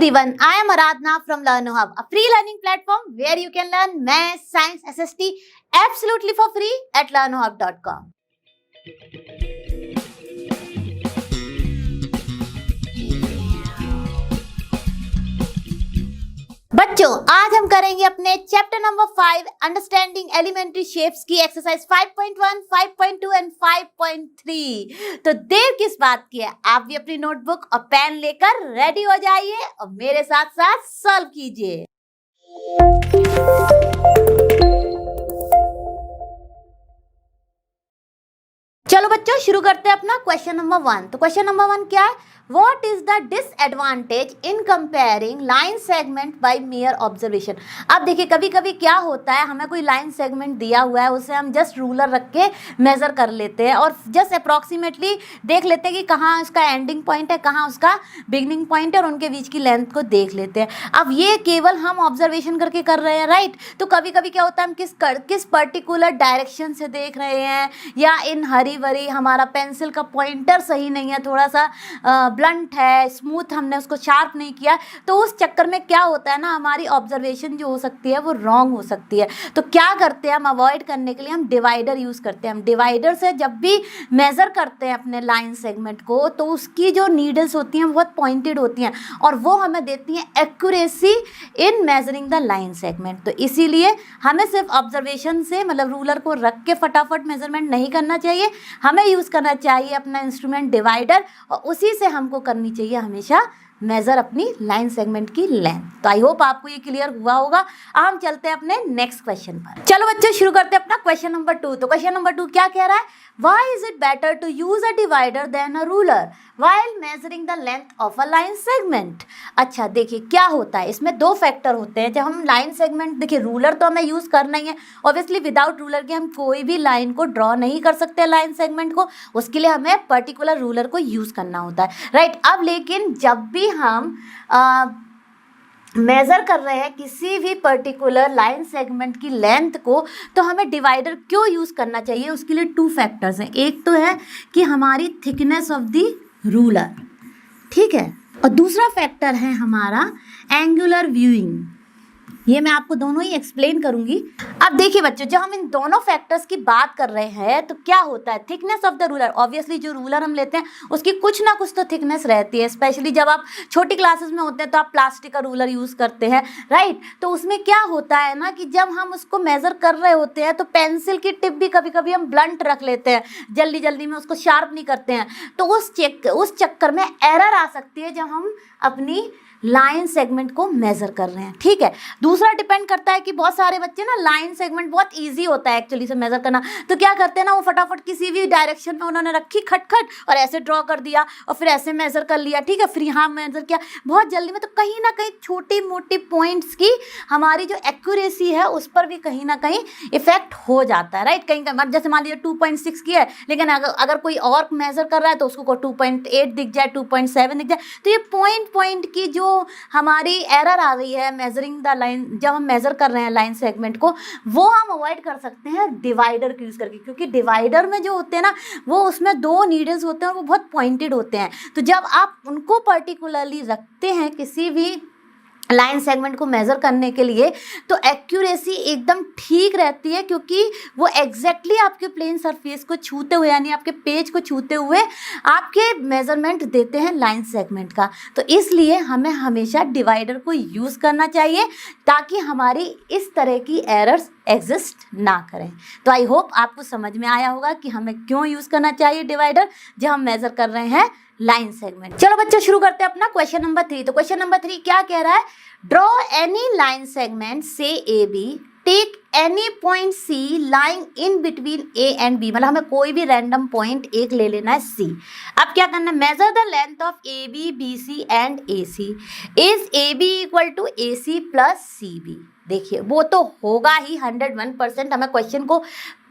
everyone, I am Aradhna from LearnoHub, a free learning platform where you can learn Math, Science, SST absolutely for free at learnohub.com. बच्चों, आज हम करेंगे अपने chapter number 5 understanding elementary shapes की exercise 5.1, 5.2 and 5.3। तो देर किस बात की है, आप भी अपनी नोटबुक और पेन लेकर रेडी हो जाइए और मेरे साथ साथ सॉल्व कीजिए। चलो बच्चों, शुरू करते हैं अपना क्वेश्चन नंबर 1। तो क्वेश्चन नंबर 1 क्या है? What is the disadvantage in comparing line segment by mere observation? अब देखिए, कभी कभी क्या होता है, हमें कोई लाइन सेगमेंट दिया हुआ है, उसे हम जस्ट रूलर रख के मेजर कर लेते हैं और जस्ट अप्रॉक्सीमेटली देख लेते हैं कि कहाँ उसका एंडिंग पॉइंट है, कहाँ उसका बिगनिंग पॉइंट है, और उनके बीच की लेंथ को देख लेते हैं। अब ये केवल हम ऑब्जर्वेशन करके कर रहे हैं, राइट? तो कभी कभी क्या होता है, हम किस पर्टिकुलर डायरेक्शन से देख रहे हैं, या इन हरी भरी हमारा पेंसिल का पॉइंटर सही नहीं है, थोड़ा सा ब्लंट है, स्मूथ हमने उसको शार्प नहीं किया, तो उस चक्कर में क्या होता है ना, हमारी ऑब्जर्वेशन जो हो सकती है वो रॉन्ग हो सकती है। तो क्या करते हैं हम, अवॉइड करने के लिए हम डिवाइडर यूज़ करते हैं। हम डिवाइडर से जब भी मेज़र करते हैं अपने लाइन सेगमेंट को, तो उसकी जो नीडल्स होती हैं बहुत पॉइंटेड होती हैं और वो हमें देती हैं accuracy in measuring the line segment. तो इसीलिए हमें सिर्फ ऑब्जर्वेशन से, मतलब रूलर को रख के फटाफट मेजरमेंट नहीं करना चाहिए, हमें यूज़ करना चाहिए अपना इंस्ट्रूमेंट डिवाइडर, और उसी से हमको करनी चाहिए हमेशा मेजर अपनी लाइन सेगमेंट की लेंथ। तो आई होप आपको ये क्लियर हुआ होगा। अब हम चलते हैं अपने नेक्स्ट क्वेश्चन पर। चलो बच्चों, शुरू करते हैं अपना क्वेश्चन नंबर 2। तो क्वेश्चन नंबर 2 क्या कह रहा है? Why is it better to use a divider than a ruler while measuring the length of a line segment? अच्छा देखिए, क्या होता है, इसमें दो फैक्टर होते हैं। जब हम लाइन सेगमेंट, देखिए रूलर तो हमें यूज़ करना ही है, ऑब्वियसली विदाउट रूलर के हम कोई भी लाइन को ड्रॉ नहीं कर सकते लाइन सेगमेंट को, उसके लिए हमें पर्टिकुलर रूलर को यूज़ करना होता है, राइट? अब लेकिन जब भी हम मेज़र कर रहे हैं किसी भी पर्टिकुलर लाइन सेगमेंट की लेंथ को, तो हमें डिवाइडर क्यों यूज़ करना चाहिए? उसके लिए टू फैक्टर्स हैं। एक तो है कि हमारी थिकनेस ऑफ द रूलर, ठीक है, और दूसरा फैक्टर है हमारा एंगुलर व्यूइंग। ये मैं आपको दोनों ही एक्सप्लेन करूंगी। अब देखिए बच्चों, जब हम इन दोनों फैक्टर्स की बात कर रहे हैं तो क्या होता है, thickness of the ruler, obviously जो रूलर हम लेते हैं उसकी कुछ ना कुछ तो थिकनेस रहती है। स्पेशली जब आप छोटी क्लासेस में होते हैं तो आप प्लास्टिक का रूलर यूज़ करते हैं, राइट? तो उसमें क्या होता है ना कि जब हम उसको मेज़र कर रहे होते हैं तो पेंसिल की टिप भी कभी कभी हम ब्लंट रख लेते हैं, जल्दी जल्दी में उसको शार्प नहीं करते हैं, तो उस चक्कर में एरर आ सकती है जब हम अपनी लाइन सेगमेंट को मेजर कर रहे हैं, ठीक है? दूसरा डिपेंड करता है कि बहुत सारे बच्चे ना, लाइन सेगमेंट बहुत इजी होता है एक्चुअली से मेजर करना, तो क्या करते हैं ना, वो फटाफट किसी भी डायरेक्शन में उन्होंने रखी खटखट और ऐसे ड्रॉ कर दिया और फिर ऐसे मेजर कर लिया, ठीक है, फिर यहाँ मेजर किया बहुत जल्दी में, तो कहीं ना कहीं छोटी मोटी पॉइंट्स की हमारी जो एक्यूरेसी है उस पर भी कहीं ना कहीं इफेक्ट हो जाता है, राइट? कहीं जैसे मान लीजिए 2.6 की है, लेकिन अगर कोई और मेजर कर रहा है तो उसको 2.8 दिख जाए, 2.7 दिख जाए, तो ये पॉइंट की जो हमारी एरर आ रही है मेजरिंग द लाइन, जब हम मेजर कर रहे हैं लाइन सेगमेंट को, वो हम अवॉइड कर सकते हैं डिवाइडर का यूज़ करके, क्योंकि डिवाइडर में जो होते हैं ना, वो उसमें दो नीडल्स होते हैं और वो बहुत पॉइंटेड होते हैं। तो जब आप उनको पर्टिकुलरली रखते हैं किसी भी लाइन सेगमेंट को मेज़र करने के लिए, तो एक्यूरेसी एकदम ठीक रहती है, क्योंकि वो एग्जैक्टली आपके प्लेन सरफेस को छूते हुए, यानी आपके पेज को छूते हुए आपके मेज़रमेंट देते हैं लाइन सेगमेंट का। तो इसलिए हमें हमेशा डिवाइडर को यूज़ करना चाहिए ताकि हमारी इस तरह की एरर्स एग्जिस्ट ना करें। तो आई होप आपको समझ में आया होगा कि हमें क्यों यूज़ करना चाहिए डिवाइडर जब हम मेज़र कर रहे हैं लाइन सेगमेंट। चलो बच्चों, शुरू करते हैं अपना क्वेश्चन नंबर 3। तो क्वेश्चन नंबर 3 क्या कह रहा है? ड्रॉ एनी लाइन सेगमेंट से A B, take any point C lying in between A and B, मतलब हमें कोई भी रैंडम पॉइंट एक ले लेना है सी। अब क्या करना है? Measure the length of A B, B C and A C. Is A B equal to A C plus C B? देखिए, वो तो होगा ही 101%। हमें क्वेश्चन को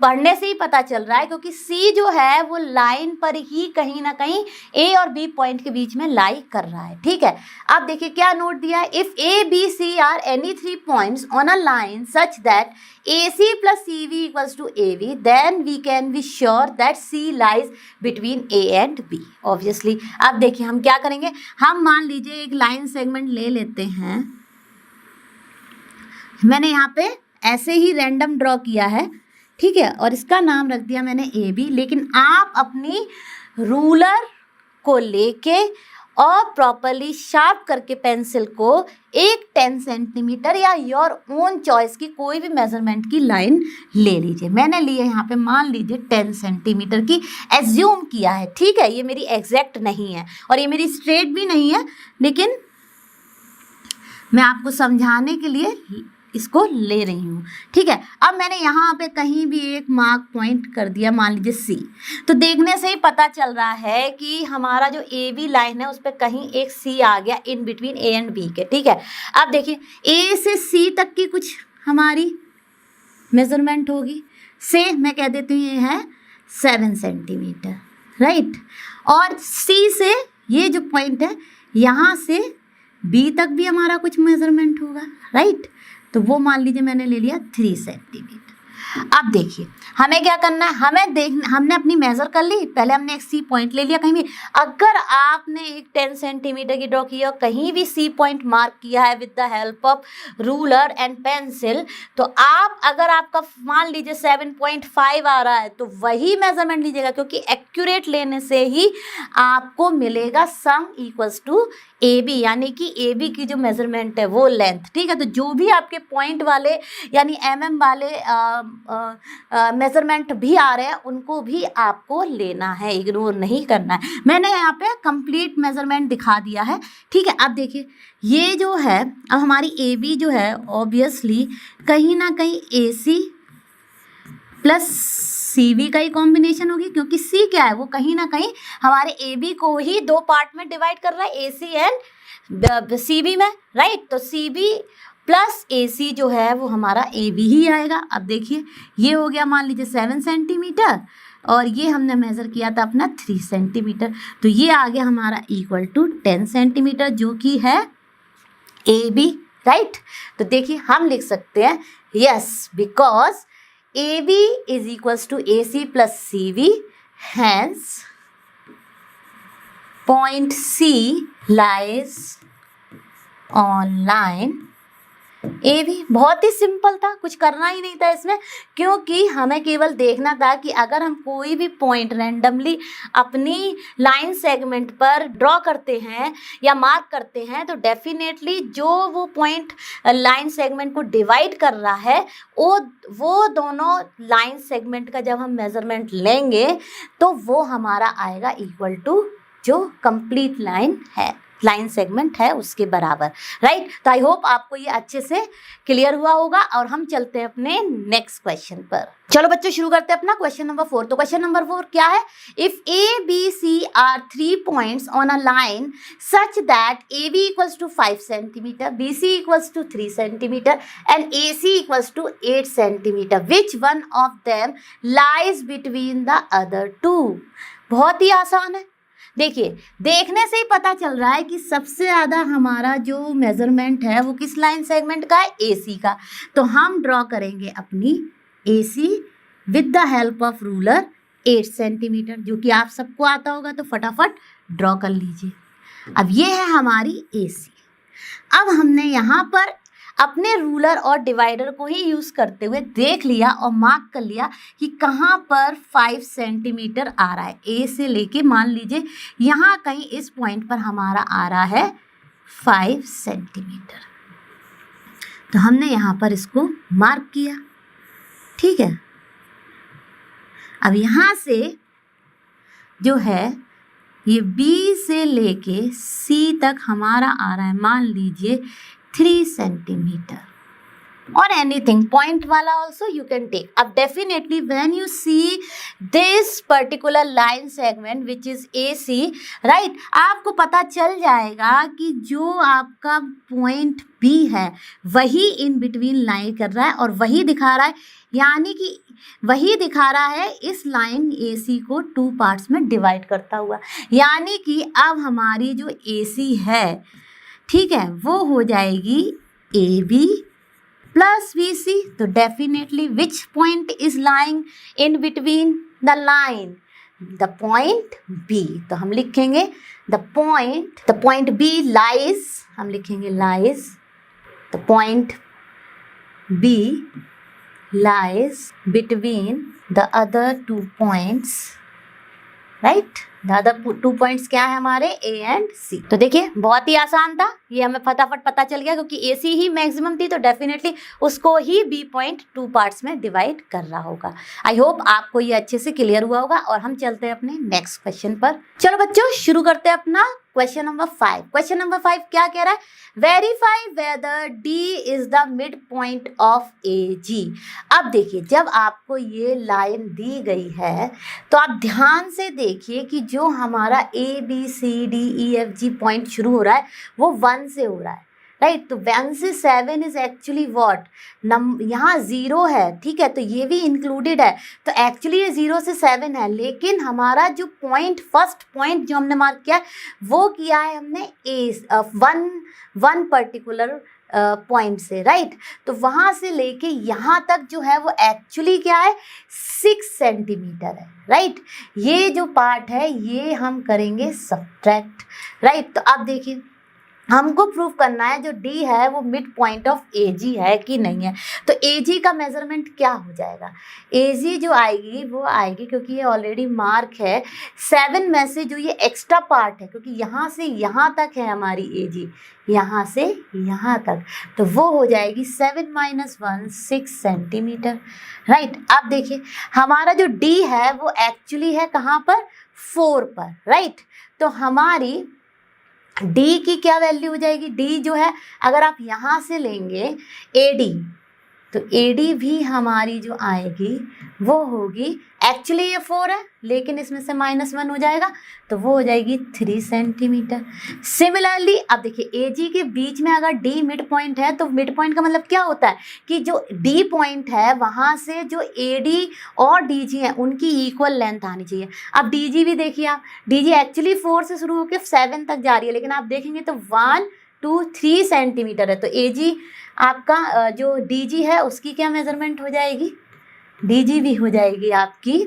पढ़ने से ही पता चल रहा है, क्योंकि सी जो है वो लाइन पर ही कहीं ना कहीं ए और बी पॉइंट के बीच में लाई कर रहा है। ठीक है, अब देखिए क्या नोट दिया है, if A B C are any 3 points on a line such that A C plus C B equals to A B, then we can be sure that C lies between A and B. Obviously अब देखिए हम क्या करेंगे, हम मान लीजिए एक line segment ले लेते हैं, मैंने यहाँ पे ऐसे ही रैंडम ड्रॉ किया है, ठीक है, और इसका नाम रख दिया मैंने ए बी। लेकिन आप अपनी रूलर को लेके और प्रॉपरली शार्प करके पेंसिल को एक 10 सेंटीमीटर या योर ओन चॉइस की कोई भी मेजरमेंट की लाइन ले लीजिए। मैंने लिए यहाँ पे मान लीजिए 10 सेंटीमीटर की एज्यूम किया है। ठीक है, ये मेरी एग्जैक्ट नहीं है और ये मेरी स्ट्रेट भी नहीं है, लेकिन मैं आपको समझाने के लिए इसको ले रही हूँ। ठीक है, अब मैंने यहाँ पे कहीं भी एक मार्क पॉइंट कर दिया, मान लीजिए सी। तो देखने से ही पता चल रहा है कि हमारा जो ए बी लाइन है उस पर कहीं एक सी आ गया in between A and B के। ठीक है, अब देखिए ए से सी तक की कुछ हमारी मेजरमेंट होगी, से मैं कह देती हूँ ये है 7 सेंटीमीटर, राइट। और सी से ये जो पॉइंट है यहाँ से बी तक भी हमारा कुछ मेजरमेंट होगा, राइट। तो वो मान लीजिए मैंने ले लिया 3 सेंटीमीटर। अब देखिए हमें क्या करना है, हमने अपनी मेजर कर ली, पहले हमने एक सी पॉइंट ले लिया कहीं भी। अगर आपने एक 10 सेंटीमीटर की ड्रॉ किया और कहीं भी सी पॉइंट मार्क किया है with the help of ruler and pencil, तो आप अगर आपका मान लीजिए 7.5 आ रहा है तो वही मेजरमेंट लीजिएगा, क्योंकि एक्यूरेट लेने से ही आपको मिलेगा sum equals to A B, यानी कि ए बी की जो मेजरमेंट है वो लेंथ। ठीक है, तो जो भी आपके पॉइंट वाले यानी एमएम वाले मेजरमेंट भी आ रहे हैं उनको भी आपको लेना है, इग्नोर नहीं करना है। मैंने यहाँ पे कंप्लीट मेजरमेंट दिखा दिया है। ठीक है, अब देखिए ये जो है, अब हमारी ए बी जो है ऑब्वियसली कहीं ना कहीं ए सी प्लस सी बी का ही कॉम्बिनेशन होगी, क्योंकि सी क्या है वो कहीं ना कहीं हमारे ए बी को ही 2 पार्ट में डिवाइड कर रहा है, ए सी एंड सी बी में, राइट। तो सी बी प्लस ए सी जो है वो हमारा ए बी ही आएगा। अब देखिए ये हो गया मान लीजिए 7 सेंटीमीटर और ये हमने मेज़र किया था अपना 3 सेंटीमीटर, तो ये आ गया हमारा इक्वल टू 10 सेंटीमीटर जो कि है ए बी, राइट। तो देखिए हम लिख सकते हैं yes, because A B is equals to A C plus C B, hence point C lies on line A B. बहुत ही सिंपल था, कुछ करना ही नहीं था इसमें, क्योंकि हमें केवल देखना था कि अगर हम कोई भी पॉइंट रैंडमली अपनी लाइन सेगमेंट पर ड्रॉ करते हैं या मार्क करते हैं तो डेफिनेटली जो वो पॉइंट लाइन सेगमेंट को डिवाइड कर रहा है वो दोनों लाइन सेगमेंट का जब हम मेजरमेंट लेंगे तो वो हमारा आएगा इक्वल टू जो कंप्लीट लाइन सेगमेंट है उसके बराबर, राइट। तो आई होप आपको ये अच्छे से क्लियर हुआ होगा और हम चलते हैं अपने नेक्स्ट क्वेश्चन पर। चलो बच्चों शुरू करते हैं अपना क्वेश्चन नंबर 4। तो क्वेश्चन नंबर 4 क्या है, if A B C are 3 points on a line such that A B equals to 5 centimetre, B C equals to 3 centimetre and A C equals to 8 centimetre, which one of them lies between the other 2। बहुत ही आसान है, देखिए देखने से ही पता चल रहा है कि सबसे ज़्यादा हमारा जो मेज़रमेंट है वो किस लाइन सेगमेंट का है, AC का। तो हम ड्रॉ करेंगे अपनी AC with the help of ruler 8 centimetre, जो कि आप सबको आता होगा, तो फटाफट ड्रॉ कर लीजिए। अब ये है हमारी AC। अब हमने यहाँ पर अपने रूलर और डिवाइडर को ही यूज़ करते हुए देख लिया और मार्क कर लिया कि कहाँ पर 5 सेंटीमीटर आ रहा है। ए से लेके मान लीजिए यहाँ कहीं इस पॉइंट पर हमारा आ रहा है 5 सेंटीमीटर। तो हमने यहाँ पर इसको मार्क किया, ठीक है। अब यहाँ से जो है ये B से लेके C तक हमारा आ रहा है मान लीजिए 3 सेंटीमीटर और एनीथिंग पॉइंट वाला ऑल्सो यू कैन टेक। अब definitely when you see this particular line segment which is AC, right, आपको पता चल जाएगा कि जो आपका पॉइंट B है वही इन बिटवीन लाइन कर रहा है और वही दिखा रहा है, यानी कि वही दिखा रहा है इस लाइन AC को 2 पार्ट्स में डिवाइड करता हुआ, यानी कि अब हमारी जो AC है, ठीक है, वो हो जाएगी AB प्लस BC। तो definitely which point is lying in between the line? The point B। तो हम लिखेंगे द पॉइंट B लाइज, हम लिखेंगे lies, the point B lies between the other 2 points, right? The other 2 points क्या है हमारे? A and C। तो देखिए बहुत ही आसान था, ये हमें फटाफट पता चल गया क्योंकि AC ही मैक्सिमम थी, तो डेफिनेटली उसको ही B पॉइंट 2 पार्ट्स में डिवाइड कर रहा होगा। आई होप आपको ये अच्छे से क्लियर हुआ होगा और हम चलते हैं अपने नेक्स्ट क्वेश्चन पर। चलो बच्चों शुरू करते हैं अपना क्वेश्चन नंबर 5। क्वेश्चन नंबर 5 क्या कह रहा है? Verify whether D is the mid point of AG। अब देखिए जब आपको ये लाइन दी गई है तो आप ध्यान से देखिए कि जो हमारा ABCDEFG पॉइंट शुरू हो रहा है वो 1 से हो रहा है, राइट? तो 1 से 7 इज एक्चुअली व्हाट यहाँ 0 है, ठीक है, तो ये भी इंक्लूडेड है, तो एक्चुअली ये 0 से 7 है, लेकिन हमारा जो पॉइंट फर्स्ट पॉइंट जो हमने मार्क किया है वो किया है हमने वन पर्टिकुलर पॉइंट से, राइट? तो वहाँ से लेके यहाँ तक जो है वो एक्चुअली क्या है 6 सेंटीमीटर है, राइट? ये जो पार्ट है ये हम करेंगे सब्ट्रैक्ट, राइट? तो अब देखिए हमको प्रूव करना है जो D है वो मिड पॉइंट ऑफ AG है कि नहीं है। तो AG का मेजरमेंट क्या हो जाएगा? AG जो आएगी वो आएगी, क्योंकि ये ऑलरेडी मार्क है 7 में से जो ये एक्स्ट्रा पार्ट है, क्योंकि यहाँ से यहाँ तक है हमारी AG, यहाँ से यहाँ तक, तो वो हो जाएगी 7 - 1 6 सेंटीमीटर, राइट? अब देखिए हमारा जो D है वो एक्चुअली है कहाँ पर? 4 पर, राइट? तो हमारी D की क्या वैल्यू हो जाएगी? D जो है अगर आप यहाँ से लेंगे AD, तो AD भी हमारी जो आएगी वो होगी, एक्चुअली ये 4 है लेकिन इसमें से -1 हो जाएगा तो वो हो जाएगी 3 सेंटीमीटर। सिमिलरली अब देखिए AG के बीच में अगर D मिड पॉइंट है तो मिड पॉइंट का मतलब क्या होता है कि जो D पॉइंट है वहाँ से जो AD और DG है उनकी इक्वल लेंथ आनी चाहिए। अब DG भी देखिए आप, DG एक्चुअली 4 से शुरू होकर 7 तक जा रही है, लेकिन आप देखेंगे तो 1 2 3 सेंटीमीटर है, तो AG आपका जो DG है उसकी क्या मेजरमेंट हो जाएगी? DG भी हो जाएगी आपकी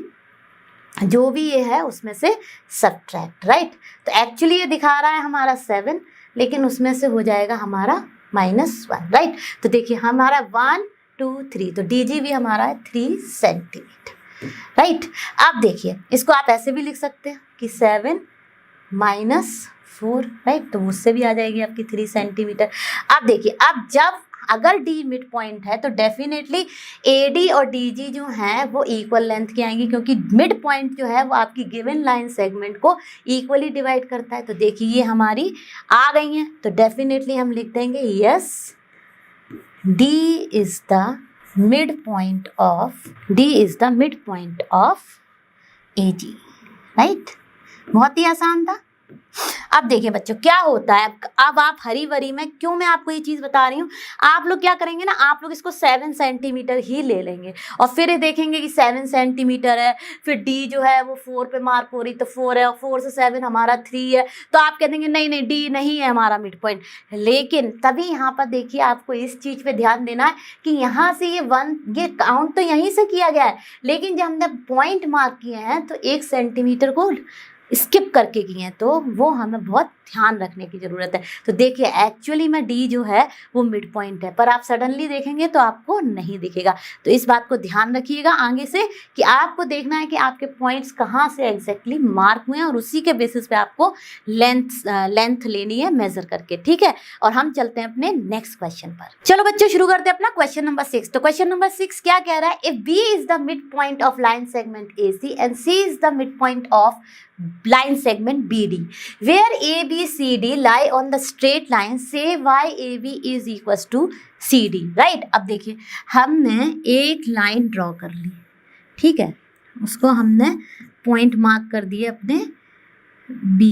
जो भी ये है उसमें से सब्ट्रैक्ट, राइट? तो एक्चुअली ये दिखा रहा है हमारा 7, लेकिन उसमें से हो जाएगा हमारा -1, राइट? तो देखिए हमारा 1 2 3, तो DG भी हमारा है 3 सेंटीमीटर, राइट? अब देखिए इसको आप ऐसे भी लिख सकते हैं कि 7 - 4, राइट? तो उससे भी आ जाएगी आपकी 3 सेंटीमीटर। अब देखिए अब जब अगर D मिड पॉइंट है तो डेफिनेटली AD और DG जो हैं वो इक्वल लेंथ की आएंगी, क्योंकि मिड पॉइंट जो है वो आपकी गिवन लाइन सेगमेंट को इक्वली डिवाइड करता है। तो देखिए ये हमारी आ गई हैं, तो डेफिनेटली हम लिख देंगे yes D is the mid point of AG, right? बहुत ही आसान था। अब देखिए बच्चों क्या होता है, अब आप हरी भरी में क्यों मैं आपको ये चीज़ बता रही हूँ, आप लोग क्या करेंगे ना, आप लोग इसको 7 सेंटीमीटर ही ले लेंगे और फिर ये देखेंगे कि 7 सेंटीमीटर है, फिर D जो है वो 4 पे मार्क हो रही, तो 4 है और 4 से 7 हमारा 3 है, तो आप कह देंगे नहीं नहीं D नहीं है हमारा मिड पॉइंट। लेकिन तभी यहाँ पर देखिए आपको इस चीज़ पे ध्यान देना है कि यहाँ से ये काउंट तो यहीं से किया गया है, लेकिन जब हमने पॉइंट मार्क किए हैं तो 1 सेंटीमीटर को स्किप करके किए हैं, तो वो हमें बहुत ध्यान रखने की ज़रूरत है। तो देखिए एक्चुअली में D जो है वो मिड पॉइंट है, पर आप सडनली देखेंगे तो आपको नहीं दिखेगा। तो इस बात को ध्यान रखिएगा आगे से कि आपको देखना है कि आपके पॉइंट्स कहाँ से एग्जैक्टली मार्क हुए हैं और उसी के बेसिस पे आपको लेंथ लेनी है मेजर करके, ठीक है? और हम चलते हैं अपने नेक्स्ट क्वेश्चन पर। चलो बच्चों शुरू करते हैं अपना क्वेश्चन नंबर 6। तो क्वेश्चन नंबर 6 क्या कह रहा है? If B is the mid point of line segment AC and C is the mid point of line segment BD, where ABCD lie on the straight line, say YAB is equals to CD, right? अब देखिए हमने एक line draw कर ली, ठीक है, उसको हमने point mark कर दिए अपने B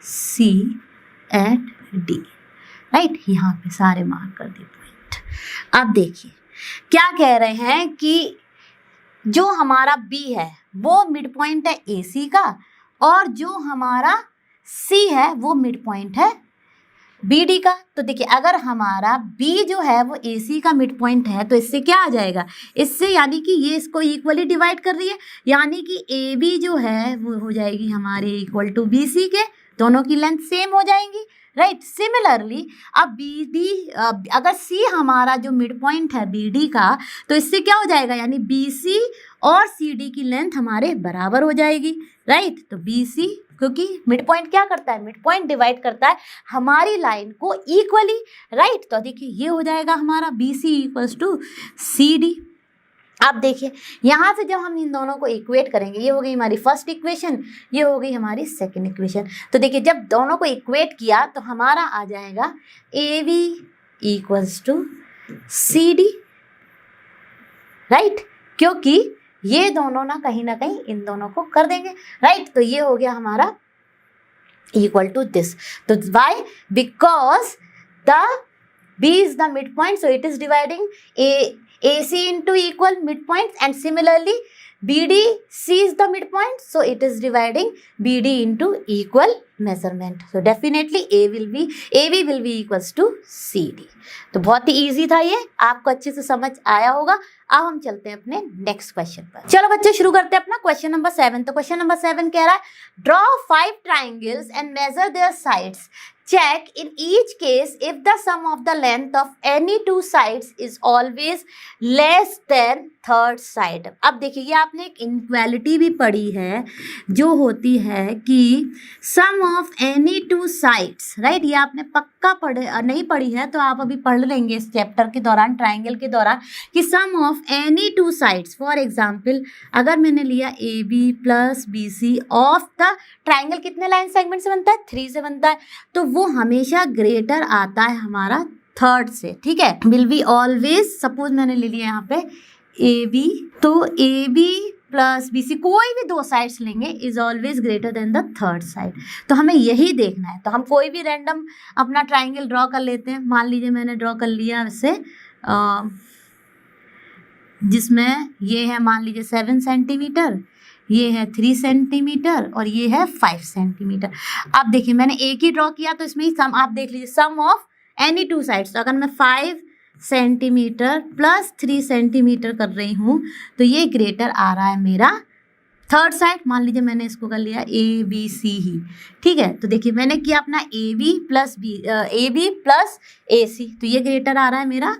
C at D, right? यहाँ पे सारे मार्क कर दिए पॉइंट। अब देखिए क्या कह रहे हैं कि जो हमारा B है वो मिड पॉइंट है AC का, और जो हमारा C है वो मिड पॉइंट है BD का। तो देखिए अगर हमारा B जो है वो AC का मिड पॉइंट है तो इससे क्या आ जाएगा, इससे यानी कि ये इसको इक्वली डिवाइड कर रही है, यानी कि AB जो है वो हो जाएगी हमारे इक्वल टू BC के, दोनों की लेंथ सेम हो जाएंगी, राइट। सिमिलरली अब BD अगर C हमारा जो मिड पॉइंट है BD का, तो इससे क्या हो जाएगा, यानी BC और CD की लेंथ हमारे बराबर हो जाएगी, राइट। तो BC, क्योंकि मिड पॉइंट क्या करता है, मिड पॉइंट डिवाइड करता है हमारी लाइन को इक्वली, राइट। तो देखिए ये हो जाएगा हमारा BC इक्वल्स टू CD। अब देखिए यहाँ से जब हम इन दोनों को इक्वेट करेंगे, ये हो गई हमारी फर्स्ट इक्वेशन, ये हो गई हमारी सेकंड इक्वेशन। तो देखिए जब दोनों को इक्वेट किया तो हमारा आ जाएगा AB equals to CD, right, क्योंकि ये दोनों ना कहीं इन दोनों को कर देंगे, राइट। तो ये हो गया हमारा इक्वल टू दिस। तो why, because the B is the midpoint, so it is dividing AC into equal midpoints, and similarly BDC is the midpoint, so it is dividing BD into equal measurement. So definitely AB will be equals to CD. तो बहुत ही easy था ये, आपको अच्छे से समझ आया होगा। अब हम चलते हैं अपने नेक्स्ट क्वेश्चन पर। चलो बच्चे शुरू करते हैं अपना क्वेश्चन नंबर 7। तो क्वेश्चन नंबर 7 कह रहा है, draw 5 triangles and measure their sides. Check in each case if the sum of the length of any two sides is always less than third side. अब देखिए ये आपने एक इनक्वालिटी भी पढ़ी है जो होती है कि sum of any two sides, right. ये आपने पक्का नहीं पढ़ी है तो आप अभी पढ़ लेंगे इस चैप्टर के दौरान, ट्राइंगल के दौरान, कि sum of any two sides, for example अगर मैंने लिया AB plus BC of the triangle, कितने लाइन सेगमेंट से बनता है, 3 से बनता है, तो वो हमेशा ग्रेटर आता है हमारा थर्ड से, ठीक है। विल बी ऑलवेज, सपोज मैंने ले लिया यहाँ पे AB, तो AB प्लस BC कोई भी 2 साइड्स लेंगे is always greater than the third side. तो हमें यही देखना है। तो हम कोई भी रैंडम अपना ट्राइंगल ड्रॉ कर लेते हैं। मान लीजिए मैंने ड्रॉ कर लिया वैसे जिसमें ये है मान लीजिए 7 सेंटीमीटर, ये है 3 सेंटीमीटर और ये है 5 सेंटीमीटर। अब देखिए मैंने एक ही ड्रॉ किया तो इसमें ही सम, आप देख लीजिए सम ऑफ एनी 2 साइड्स। तो अगर मैं 5 सेंटीमीटर प्लस 3 सेंटीमीटर कर रही हूँ तो ये ग्रेटर आ रहा है मेरा थर्ड साइड। मान लीजिए मैंने इसको कर लिया ABC ही, ठीक है। तो देखिए मैंने किया अपना AB प्लस AC, तो ये ग्रेटर आ रहा है मेरा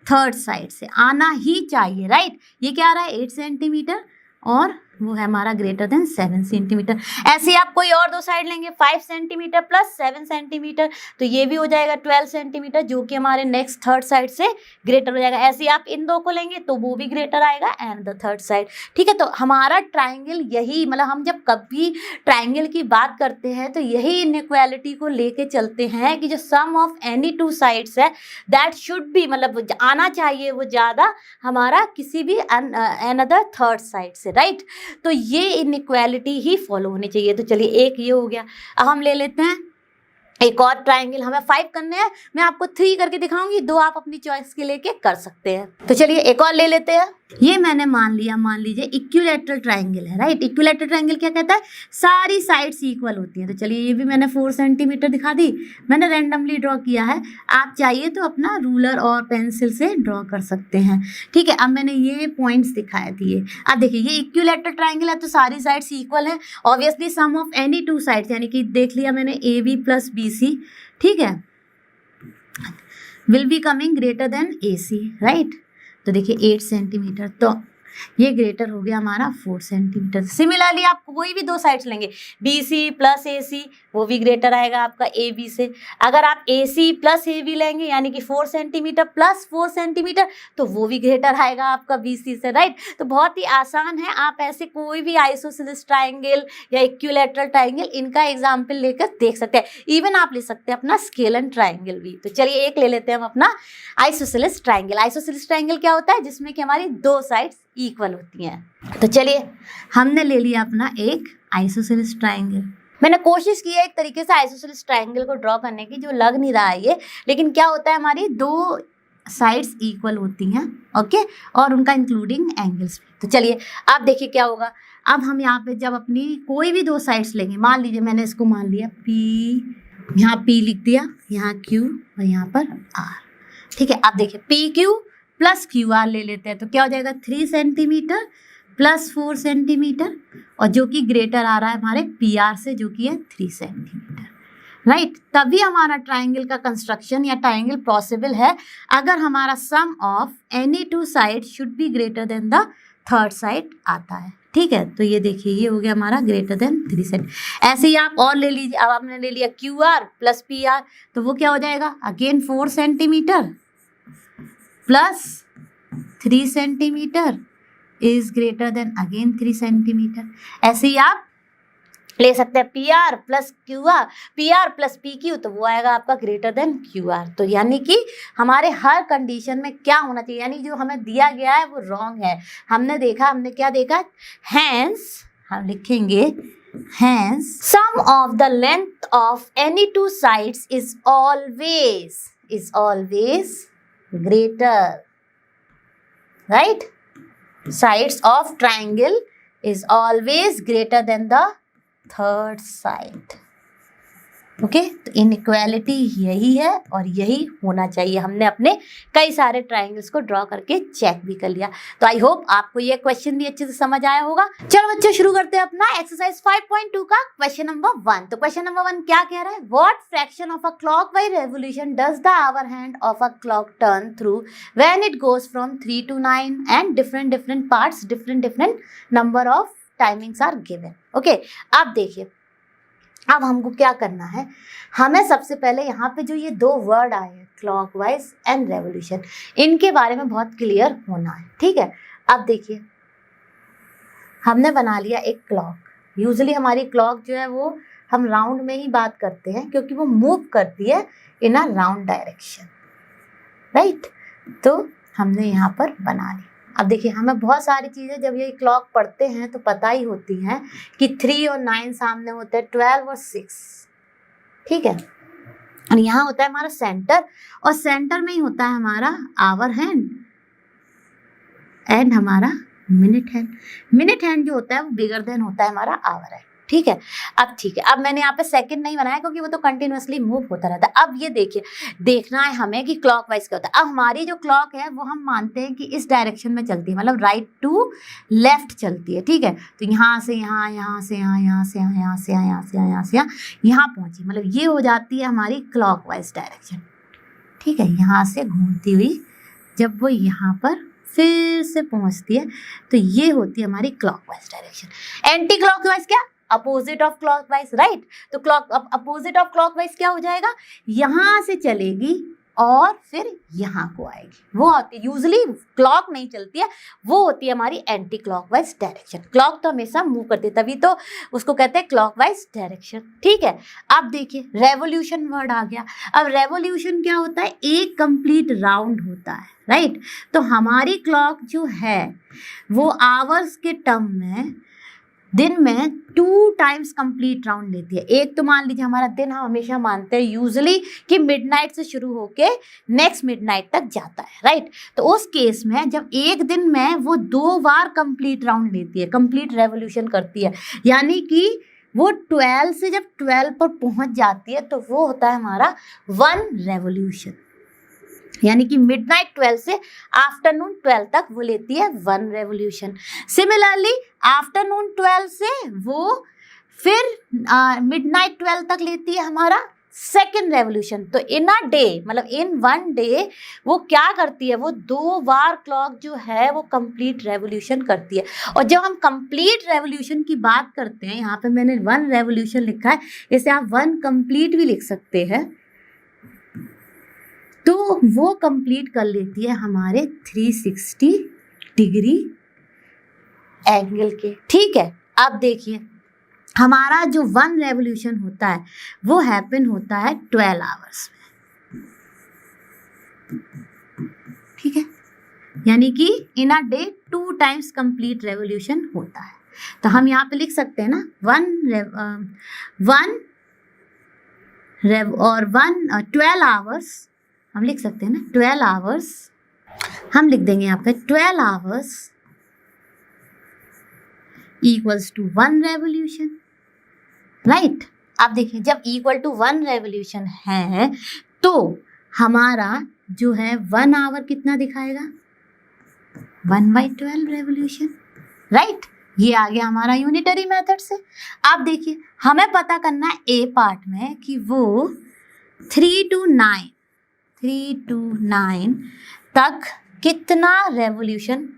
थर्ड साइड से, आना ही चाहिए, राइट। ये क्या आ रहा है 8 सेंटीमीटर और वो है हमारा ग्रेटर देन 7 सेंटीमीटर। ऐसे आप कोई और 2 साइड लेंगे 5 सेंटीमीटर प्लस 7 सेंटीमीटर, तो ये भी हो जाएगा 12 सेंटीमीटर जो कि हमारे नेक्स्ट थर्ड साइड से ग्रेटर हो जाएगा। ऐसे आप इन 2 को लेंगे तो वो भी ग्रेटर आएगा एंड द थर्ड साइड, ठीक है। तो हमारा ट्राइंगल यही, मतलब हम जब कभी ट्राइंगल की बात करते हैं तो यही इनइक्वालिटी को लेके चलते हैं कि जो सम ऑफ एनी 2 साइड्स है दैट शुड बी, मतलब आना चाहिए वो ज़्यादा हमारा किसी भी अनदर थर्ड साइड से, राइट। तो ये इनइक्वालिटी ही फॉलो होनी चाहिए। तो चलिए एक ये हो गया। अब हम ले लेते हैं एक और ट्राइंगल। हमें 5 करने हैं, मैं आपको 3 करके दिखाऊंगी, 2 आप अपनी चॉइस के लेके कर सकते हैं। तो चलिए एक और ले लेते हैं। ये मैंने मान लीजिए इक्विलैटरल ट्राइंगल है, राइट। इक्विलैटरल ट्राइंगल क्या कहता है, सारी साइड्स इक्वल होती हैं। तो चलिए ये भी मैंने 4 सेंटीमीटर दिखा दी, मैंने रैंडमली ड्रॉ किया है। आप चाहिए तो अपना रूलर और पेंसिल से ड्रॉ कर सकते हैं, ठीक है। अब मैंने ये पॉइंट्स दिखाए दिए। अब देखिए ये इक्विलैटरल ट्राइंगल है तो सारी साइड्स इक्वल है, obviously sum of any 2 sides, यानी कि देख लिया मैंने AB प्लस BC, ठीक है, will be coming greater than AC, right. तो देखिए 8 सेंटीमीटर, तो ये ग्रेटर हो गया हमारा 4 सेंटीमीटर। सिमिलरली आप कोई भी 2 साइड्स लेंगे BC प्लस AC, वो भी ग्रेटर आएगा आपका AB से। अगर आप AC प्लस AB लेंगे यानी कि 4 सेंटीमीटर प्लस 4 सेंटीमीटर, तो वो भी ग्रेटर आएगा आपका BC से, राइट। तो बहुत ही आसान है, आप ऐसे कोई भी आइसोसेलेस ट्राइंगल या इक्विलैटरल ट्राइंगल इनका एग्जाम्पल लेकर देख सकते हैं। इवन आप ले सकते हैं अपना स्केलन ट्राइंगल भी। तो चलिए एक ले लेते हैं हम अपना आइसोसेलेस ट्राइंगल। आइसोसेलेस ट्राइंगल क्या होता है, जिसमें कि हमारी 2 साइड्स इक्वल होती हैं। तो चलिए हमने ले लिया अपना एक आइसोसेलेस ट्राइंगल। मैंने कोशिश की है एक तरीके से आइसोसेलेस ट्राइंगल को ड्रॉ करने की, जो लग नहीं रहा है ये, लेकिन क्या होता है हमारी 2 साइड्स इक्वल होती हैं, ओके, और उनका इंक्लूडिंग एंगल्स। तो चलिए अब देखिए क्या होगा। अब हम यहाँ पे जब अपनी कोई भी दो साइड्स लेंगे, मान लीजिए मैंने इसको मान लिया P, यहाँ P लिख दिया, यहाँ Q और यहाँ पर R, ठीक है। अब देखिए PQ प्लस QR ले लेते हैं तो क्या हो जाएगा 3 सेंटीमीटर प्लस 4 सेंटीमीटर, और जो कि ग्रेटर आ रहा है हमारे PR से, जो कि है 3 सेंटीमीटर, राइट। तभी हमारा ट्राइंगल का कंस्ट्रक्शन या ट्राइंगल पॉसिबल है अगर हमारा sum of any two side should be greater than the third side आता है, ठीक है। तो ये देखिए ये हो गया हमारा ग्रेटर देन 3 साइड। ऐसे ही आप और ले लीजिए। अब आपने ले लिया QR प्लस PR, तो वो क्या हो जाएगा again 4 centimetre plus 3 centimetre is greater than again 3 centimetre. ऐसे ही आप ले सकते हैं PR plus QR, PR plus PQ, तो वो आएगा आपका ग्रेटर देन QR। तो यानी कि हमारे हर कंडीशन में क्या होना चाहिए, यानी जो हमें दिया गया है वो रॉन्ग है। हमने क्या देखा, हैंस हम लिखेंगे hence sum of the length of any two sides is always greater, right. Sides of triangle is always greater than the third side, okay. तो इनइक्वालिटी यही है और यही होना चाहिए। हमने अपने कई सारे ट्राइंगल्स को ड्रॉ करके चेक भी कर लिया। तो आई होप आपको ये क्वेश्चन भी अच्छे से समझ आया होगा। चलो बच्चों शुरू करते हैं अपना एक्सरसाइज 5.2 का क्वेश्चन नंबर 1। तो क्वेश्चन नंबर 1 क्या कह रहा है, what fraction of a clockwise revolution does the hour hand of a clock turn through when it goes from 3 to 9 and different parts, different number of timings are given, okay. अब देखिए अब हमको क्या करना है, हमें सबसे पहले यहाँ पे जो ये दो वर्ड आए हैं क्लॉकवाइज एंड रेवोल्यूशन, इनके बारे में बहुत क्लियर होना है, ठीक है। अब देखिए हमने बना लिया एक क्लॉक। यूजुअली हमारी क्लॉक जो है वो हम राउंड में ही बात करते हैं क्योंकि वो मूव करती है इन अ राउंड डायरेक्शन, राइट। तो हमने यहाँ पर बना लिया। अब देखिए हमें बहुत सारी चीज़ें जब ये क्लॉक पढ़ते हैं तो पता ही होती हैं कि 3 और 9 सामने होते हैं, 12 और 6, ठीक है। और यहाँ होता है हमारा सेंटर, और सेंटर में ही होता है हमारा आवर हैंड एंड हमारा मिनट हैंड। मिनट हैंड जो होता है वो बिगर देन होता है हमारा आवर हैंड, ठीक है। अब ठीक है, अब मैंने यहाँ पे सेकंड नहीं बनाया क्योंकि वो तो कंटिन्यूअसली मूव होता रहता है। अब ये देखिए देखना है हमें कि क्लॉकवाइज क्या होता है। अब हमारी जो क्लॉक है वो हम मानते हैं कि इस डायरेक्शन में चलती है, मतलब राइट टू लेफ्ट चलती है, ठीक है। तो यहाँ से यहाँ, यहाँ से यहाँ, यहाँ से यहाँ, यहाँ से यहाँ, यहाँ से यहाँ, यहाँ से यहाँ, यहाँ पहुँची, मतलब ये हो जाती है हमारी क्लॉकवाइज डायरेक्शन, ठीक है। यहाँ से घूमती हुई जब वो यहाँ पर फिर से पहुँचती है तो ये होती है हमारी क्लॉकवाइज डायरेक्शन। एंटी क्लॉकवाइज क्या, अपोजिट ऑफ क्लॉकवाइज, राइट। तो अपोजिट ऑफ क्लॉकवाइज क्या हो जाएगा, यहाँ से चलेगी और फिर यहाँ को आएगी, वो होती है यूजुअली क्लॉक नहीं चलती है, वो होती है हमारी एंटी क्लॉकवाइज डायरेक्शन। क्लॉक तो हमेशा मूव करती है, तभी तो उसको कहते हैं क्लॉकवाइज डायरेक्शन, ठीक है। अब देखिए रेवोल्यूशन वर्ड आ गया। अब रेवोल्यूशन क्या होता है, एक कंप्लीट राउंड होता है, राइट। तो हमारी क्लॉक जो है वो आवर्स के टर्म में दिन में 2 टाइम्स कंप्लीट राउंड लेती है। एक तो मान लीजिए हमारा दिन हम हमेशा मानते हैं यूजुअली कि मिडनाइट से शुरू होके नेक्स्ट मिडनाइट तक जाता है, राइट। तो उस केस में जब एक दिन में वो 2 बार कंप्लीट राउंड लेती है, कंप्लीट रेवोल्यूशन करती है, यानी कि वो 12 से जब 12 पर पहुंच जाती है तो वो होता है हमारा 1 रेवोल्यूशन, यानी कि मिडनाइट 12 से आफ्टरनून 12 तक वो लेती है 1 रेवोल्यूशन। सिमिलरली आफ्टरनून 12 से वो फिर मिडनाइट 12 तक लेती है हमारा 2nd रेवोल्यूशन। तो इन अ डे, मतलब इन 1 डे वो क्या करती है, वो 2 बार क्लॉक जो है वो कंप्लीट रेवोल्यूशन करती है। और जब हम कंप्लीट रेवोल्यूशन की बात करते हैं, यहाँ पे मैंने 1 रेवोल्यूशन लिखा है, इसे आप 1 कंप्लीट भी लिख सकते हैं, तो वो कंप्लीट कर लेती है हमारे 360 डिग्री एंगल के, ठीक है। अब देखिए हमारा जो 1 रेवोल्यूशन होता है वो हैपन होता है 12 आवर्स में, ठीक है। यानी कि इन a day 2 times complete revolution होता है। तो हम यहाँ पे लिख सकते हैं ना 1 12 आवर्स हम लिख सकते हैं ना 12 आवर्स, हम लिख देंगे यहाँ पे 12 hours equals to 1 revolution, right. अब देखिए जब इक्वल टू 1 रेवोल्यूशन है तो हमारा जो है 1 आवर कितना दिखाएगा, 1/12 रेवोल्यूशन, राइट। ये आ गया हमारा यूनिटरी मेथड से। अब देखिए हमें पता करना है ए पार्ट में कि वो 3 to 9 तक कितना रेवोल्यूशन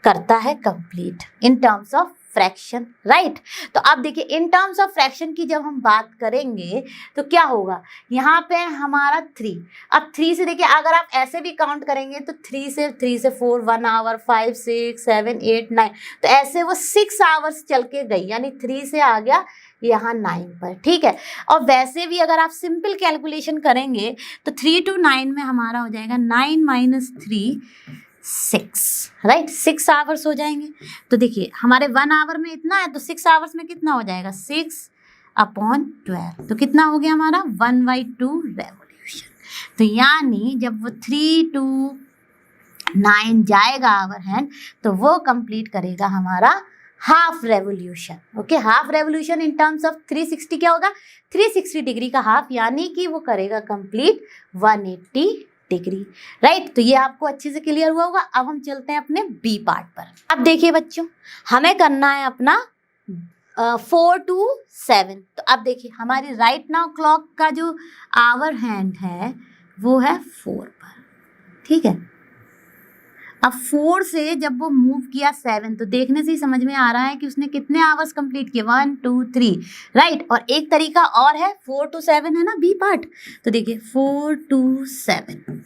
करता है complete in terms of fraction, right. तो अब देखिए इन टर्म्स ऑफ फ्रैक्शन की जब हम बात करेंगे तो क्या होगा, यहाँ पे हमारा 3, अब 3 से देखिए अगर आप ऐसे भी काउंट करेंगे तो 3 से 4 1 आवर, 5 6 7 8 9, तो ऐसे वो 6 आवर्स चल के गई, यानी 3 से आ गया यहाँ 9 पर, ठीक है। और वैसे भी अगर आप सिंपल कैलकुलेशन करेंगे तो 3 to 9 में हमारा हो जाएगा 9 - 3 6, राइट, 6 आवर्स हो जाएंगे। तो देखिए हमारे 1 आवर में इतना है तो 6 आवर्स में कितना हो जाएगा, 6/12, तो कितना हो गया हमारा 1/2 रेवोल्यूशन। तो यानी जब वो 3 to 9 जाएगा आवर हैंड तो वो कंप्लीट करेगा हमारा half revolution, okay. Half revolution in terms of 360 क्या होगा, 360 डिग्री का हाफ, यानी कि वो करेगा कंप्लीट 180 डिग्री, राइट। तो ये आपको अच्छे से क्लियर हुआ होगा। अब हम चलते हैं अपने बी पार्ट पर। अब देखिए बच्चों हमें करना है अपना 4 to 7। तो अब देखिए हमारी राइट नाउ क्लॉक का जो आवर हैंड है वो है 4 पर, ठीक है। अब 4 से जब वो मूव किया 7, तो देखने से ही समझ में आ रहा है कि उसने कितने आवर्स कंप्लीट किए, 1 2 3, राइट। और एक तरीका और है 4 to 7 है ना बी पार्ट, तो देखिए 4 to 7,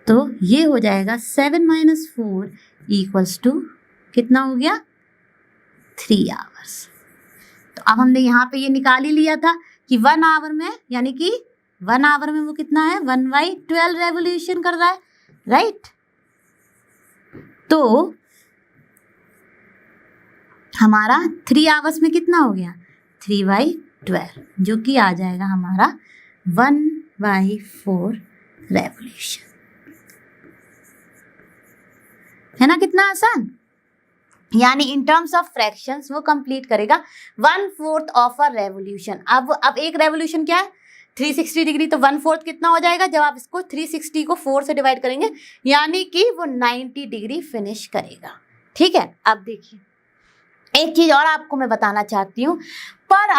तो ये हो जाएगा 7 - 4 इक्वल्स टू कितना हो गया 3 आवर्स। तो अब हमने यहाँ पे ये निकाल ही लिया था कि 1 आवर में, यानी कि 1 आवर में वो कितना है 1/12 रेवोल्यूशन कर रहा है, राइट। तो हमारा 3 आवर्स में कितना हो गया 3/12, जो कि आ जाएगा हमारा 1/4 रेवोल्यूशन, है ना, कितना आसान। यानी इन टर्म्स ऑफ फ्रैक्शंस वो कंप्लीट करेगा 1/4 ऑफ अ रेवोल्यूशन। अब एक रेवोल्यूशन क्या है 360 डिग्री, तो 1/4 कितना हो जाएगा, जब आप इसको 360 को 4 से डिवाइड करेंगे यानी कि वो 90 डिग्री फिनिश करेगा, ठीक है। अब देखिए एक चीज और आपको मैं बताना चाहती हूँ, पर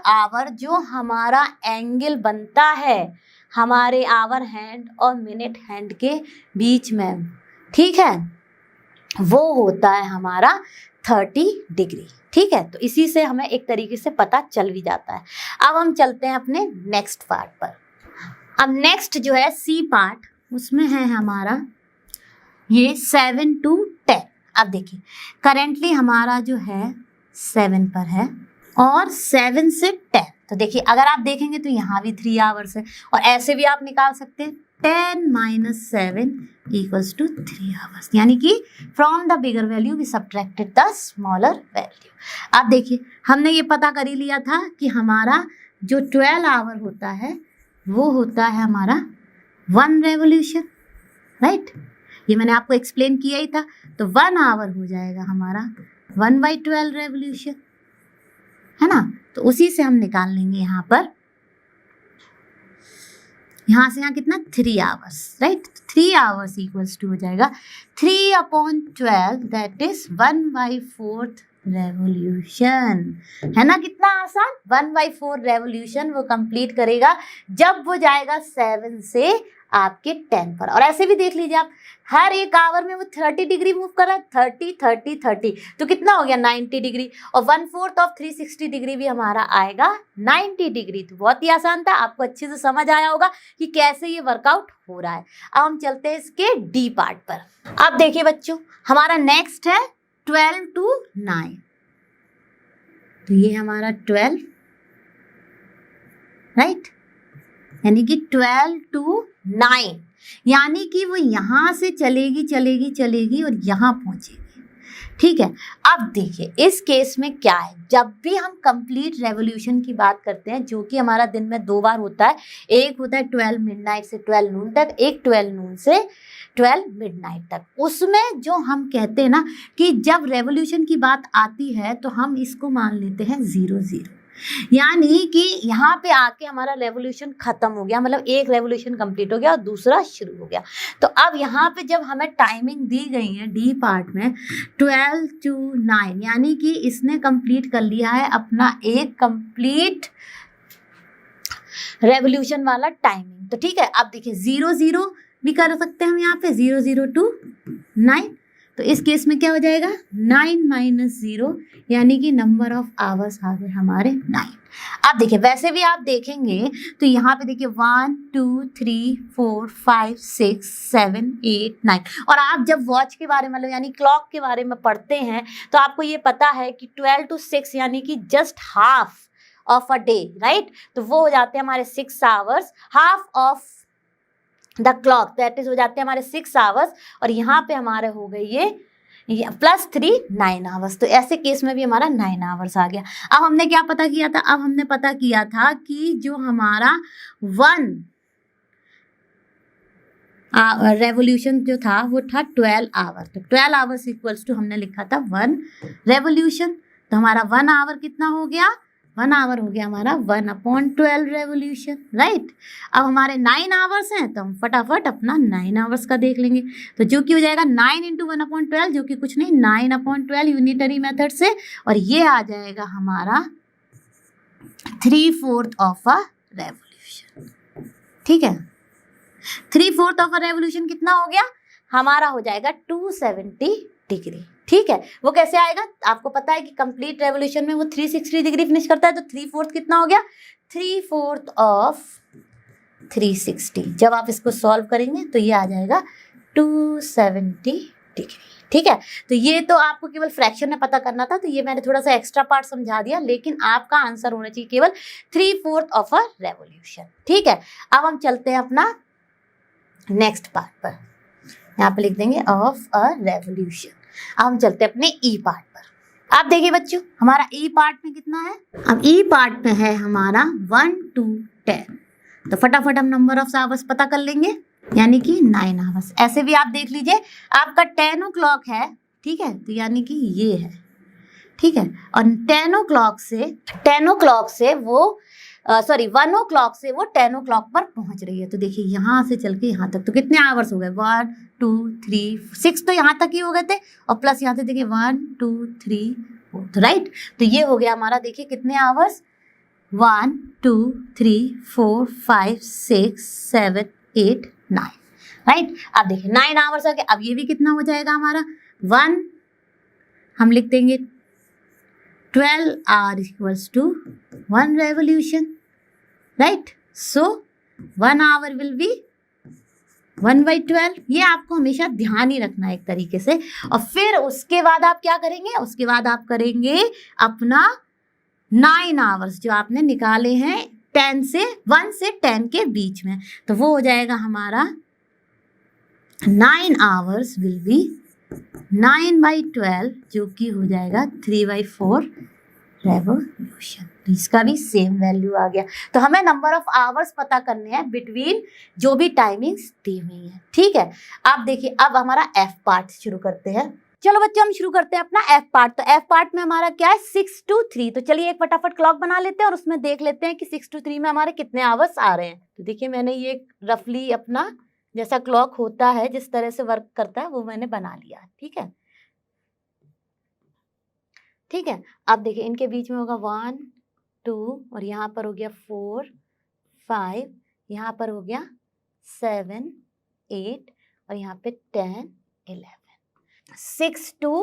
आवर जो हमारा एंगल बनता है हमारे आवर हैंड और मिनट हैंड के बीच में, ठीक है, वो होता है हमारा 30 डिग्री, ठीक है। तो इसी से हमें एक तरीके से पता चल भी जाता है। अब हम चलते हैं अपने नेक्स्ट पार्ट पर। अब नेक्स्ट जो है सी पार्ट, उसमें है हमारा ये 7 to 10। अब देखिए करेंटली हमारा जो है 7 पर है और 7 से 10, तो देखिए अगर आप देखेंगे तो यहाँ भी 3 आवर्स है, और ऐसे भी आप निकाल सकते हैं 10 - 7 इक्वल्स टू 3 आवर्स, यानी कि from the bigger value we subtracted the smaller value. अब देखिए हमने ये पता कर ही लिया था कि हमारा जो 12 आवर होता है वो होता है हमारा 1 रेवोल्यूशन, राइट। ये मैंने आपको एक्सप्लेन किया ही था। तो 1 आवर हो जाएगा हमारा 1/12 रेवोल्यूशन, है ना। तो उसी से हम निकाल लेंगे यहाँ पर, यहाँ से यहाँ कितना 3 hours, right. 3 hours equals to हो जाएगा 3/12, दैट इज 1/4 रेवोल्यूशन, है ना, कितना आसान। 1/4 रेवोल्यूशन वो कंप्लीट करेगा जब वो जाएगा 7 से आपके 10 पर। और ऐसे भी देख लीजिए आप, हर एक आवर में वो 30 डिग्री मूव कर रहा है, 30 30 30, तो कितना हो गया 90 डिग्री, और 1/4 ऑफ 360 डिग्री भी हमारा आएगा 90 डिग्री। तो बहुत ही आसान था, आपको अच्छे से समझ आया होगा कि कैसे ये वर्कआउट हो रहा है। अब हम चलते हैं इसके डी पार्ट पर। अब देखिए बच्चों हमारा नेक्स्ट है 12 to 9, तो ये हमारा 12, राइट, यानी कि 12 to 9, यानी कि वो यहाँ से चलेगी चलेगी चलेगी और यहाँ पहुँचेगी, ठीक है। अब देखिए इस केस में क्या है, जब भी हम कंप्लीट रेवोल्यूशन की बात करते हैं जो कि हमारा दिन में 2 बार होता है, एक होता है 12 मिडनाइट से 12 नून तक, एक 12 नून से 12 मिडनाइट तक। उसमें जो हम कहते हैं ना कि जब रेवोल्यूशन की बात आती है तो हम इसको मान लेते हैं 00, यानी कि यहाँ पे आके हमारा रेवोल्यूशन खत्म हो गया, मतलब एक रेवोल्यूशन कंप्लीट हो गया और दूसरा शुरू हो गया। तो अब यहाँ पे जब हमें टाइमिंग दी गई है डी पार्ट में 12 to 9, यानी कि इसने कंप्लीट कर लिया है अपना एक कंप्लीट रेवोल्यूशन वाला टाइमिंग। तो ठीक है, अब देखिए 00 भी कर सकते हैं हम यहाँ पे, 00 to 9। तो इस केस में क्या हो जाएगा 9 - 0, यानी कि नंबर ऑफ आवर्स आ गए हमारे 9। अब देखिए वैसे भी आप देखेंगे तो यहाँ पे देखिए 1 2 3 4 5 6 7 8 9। और आप जब वॉच के बारे में मतलब यानी क्लॉक के बारे में पढ़ते हैं तो आपको ये पता है कि 12 to 6 यानी कि just half of a day, right. तो वो हो जाते हैं हमारे 6 hours, half of the clock that is हो जाते हैं हमारे 6 आवर्स, और यहाँ पे हमारे हो गए ये +3 9 आवर्स। तो ऐसे केस में भी हमारा 9 आवर्स आ गया। अब हमने क्या पता किया था, अब हमने पता किया था कि जो हमारा 1 रेवोल्यूशन जो था वो था 12 आवर। तो 12 आवर्स इक्वल्स टू हमने लिखा था 1 रेवोल्यूशन। तो हमारा 1 आवर कितना हो गया, 1 आवर हो गया हमारा 1/12 रेवोल्यूशन, राइट। अब हमारे 9 आवर्स हैं तो हम फटाफट अपना 9 आवर्स का देख लेंगे। तो जो कि हो जाएगा 9 × 1/12, जो कि कुछ नहीं 9/12 यूनिटरी मेथड से, और ये आ जाएगा हमारा 3/4 ऑफ अ रेवोल्यूशन। ठीक है, 3/4 ऑफ अ रेवोल्यूशन कितना हो गया हमारा, हो जाएगा 270 डिग्री। ठीक है, वो कैसे आएगा, आपको पता है कि कंप्लीट रेवोल्यूशन में वो 360 डिग्री फिनिश करता है। तो 3/4 कितना हो गया, 3/4 ऑफ 360। जब आप इसको सॉल्व करेंगे तो ये आ जाएगा 270 डिग्री। ठीक है, तो ये तो आपको केवल फ्रैक्शन में पता करना था, तो ये मैंने थोड़ा सा एक्स्ट्रा पार्ट समझा दिया, लेकिन आपका आंसर होना चाहिए केवल 3/4 ऑफ अ रेवोल्यूशन। ठीक है, अब हम चलते हैं अपना नेक्स्ट पार्ट पर, यहाँ पे लिख देंगे ऑफ अ रेवोल्यूशन। अब हम चलते हैं अपने ई पार्ट पर। आप देखिए बच्चों हमारा ई पार्ट में कितना है, अब ई पार्ट में है हमारा 1 to 10। तो फटाफट हम नंबर ऑफ आवर्स पता कर लेंगे, यानी कि 9 आवर्स। ऐसे भी आप देख लीजिए आपका 10 o'clock है, ठीक है, तो यानी कि ये है, ठीक है, और 10 o'clock से वो 1 o'clock से वो 10 o'clock पर पहुंच रही है। तो देखिए यहाँ से चल के यहाँ तक तो कितने आवर्स हो गए, 1 2 3 6 तो यहाँ तक ही हो गए थे, और प्लस यहाँ से देखिए 1 2 3 4, तो राइट। तो ये हो गया हमारा, देखिए कितने आवर्स, 1 2 3 4 5 6 7 8 9, राइट। अब देखिए 9 आवर्स आ गए। अब ये भी कितना हो जाएगा हमारा, 1 हम लिख देंगे 12 hour equals to 1 revolution, right? So 1 hour will be 1/12। ये आपको हमेशा ध्यान ही रखना है एक तरीके से। और फिर उसके बाद आप क्या करेंगे, उसके बाद आप करेंगे अपना 9 आवर्स जो आपने निकाले हैं 1 से 10 के बीच में। तो वो हो जाएगा हमारा 9 आवर्स विल बी 9/12, जो कि हो जाएगा 3/4 रेवोल्यूशन। तो इसका भी सेम वैल्यू आ गया। तो हमें नंबर ऑफ आवर्स पता करने हैं बिटवीन जो भी टाइमिंग्स दी हुई है। ठीक है, अब देखिए अब हमारा एफ पार्ट शुरू करते हैं। चलो बच्चों हम शुरू करते हैं अपना एफ पार्ट। तो एफ पार्ट में हमारा क्या है, 6 to 3। तो चलिए एक फटाफट क्लॉक बना लेते हैं और उसमें देख लेते हैं कि 6 to 3 में हमारे कितने आवर्स आ रहे हैं। तो देखिए मैंने ये रफली अपना जैसा क्लॉक होता है जिस तरह से वर्क करता है वो मैंने बना लिया। ठीक है, ठीक है। अब देखिए इनके बीच में होगा 1 2 और यहाँ पर हो गया 4 5, यहाँ पर हो गया 7 8 और यहाँ पे 10 11। 6 to